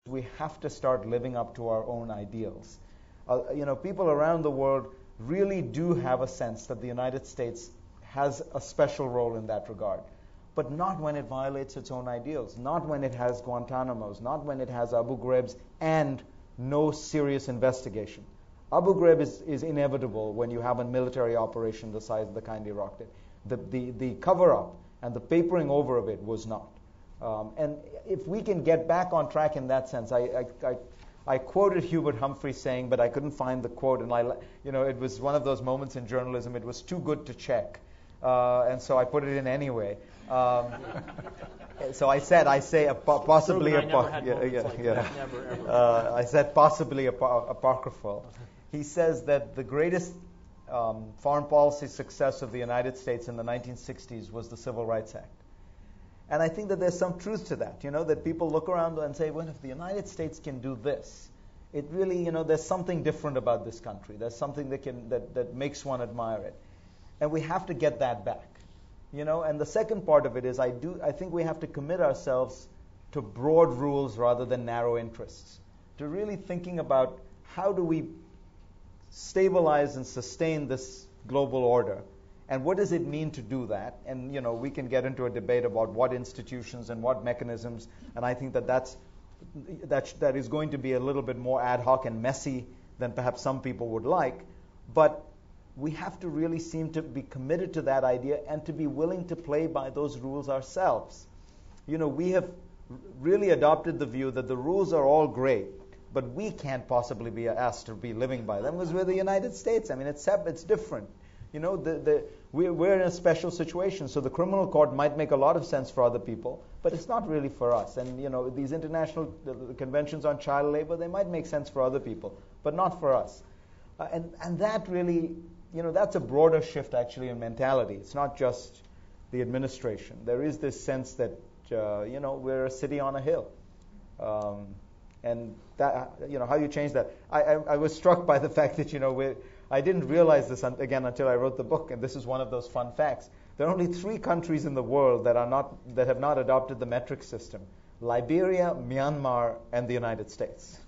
we have to start living up to our own ideals. People around the world really do have a sense that the United States has a special role in that regard, but not when it violates its own ideals, not when it has Guantánamos, not when it has Abu Ghraibs and no serious investigation. Abu Ghraib is inevitable when you have a military operation the size of the kind Iraq did. The cover-up and the papering over of it was not. And if we can get back on track in that sense, I quoted Hubert Humphrey saying, but I couldn't find the quote, and it was one of those moments in journalism. It was too good to check, and so I put it in anyway. So I say possibly I said possibly apocryphal. He says that the greatest foreign policy success of the United States in the 1960s was the Civil Rights Act. And I think that there's some truth to that, that people look around and say, well, if the United States can do this, it really, there's something different about this country. There's something that makes one admire it. And we have to get that back. And the second part of it is I think we have to commit ourselves to broad rules rather than narrow interests, to really thinking about how do we stabilize and sustain this global order, and what does it mean to do that? And we can get into a debate about what institutions and what mechanisms, and I think that is going to be a little bit more ad hoc and messy than perhaps some people would like, but we have to really seem to be committed to that idea and to be willing to play by those rules ourselves. We have really adopted the view that the rules are all great, but we can't possibly be asked to be living by them because we're the United States. I mean, it's different. We're in a special situation, so the criminal court might make a lot of sense for other people, but it's not really for us. And these international conventions on child labor, they might make sense for other people, but not for us. And that really, that's a broader shift actually in mentality. It's not just the administration. There is this sense that we're a city on a hill. And that, how you change that. I was struck by the fact that, I didn't realize this again until I wrote the book, and this is one of those fun facts. There are only 3 countries in the world that have not adopted the metric system: Liberia, Myanmar, and the United States.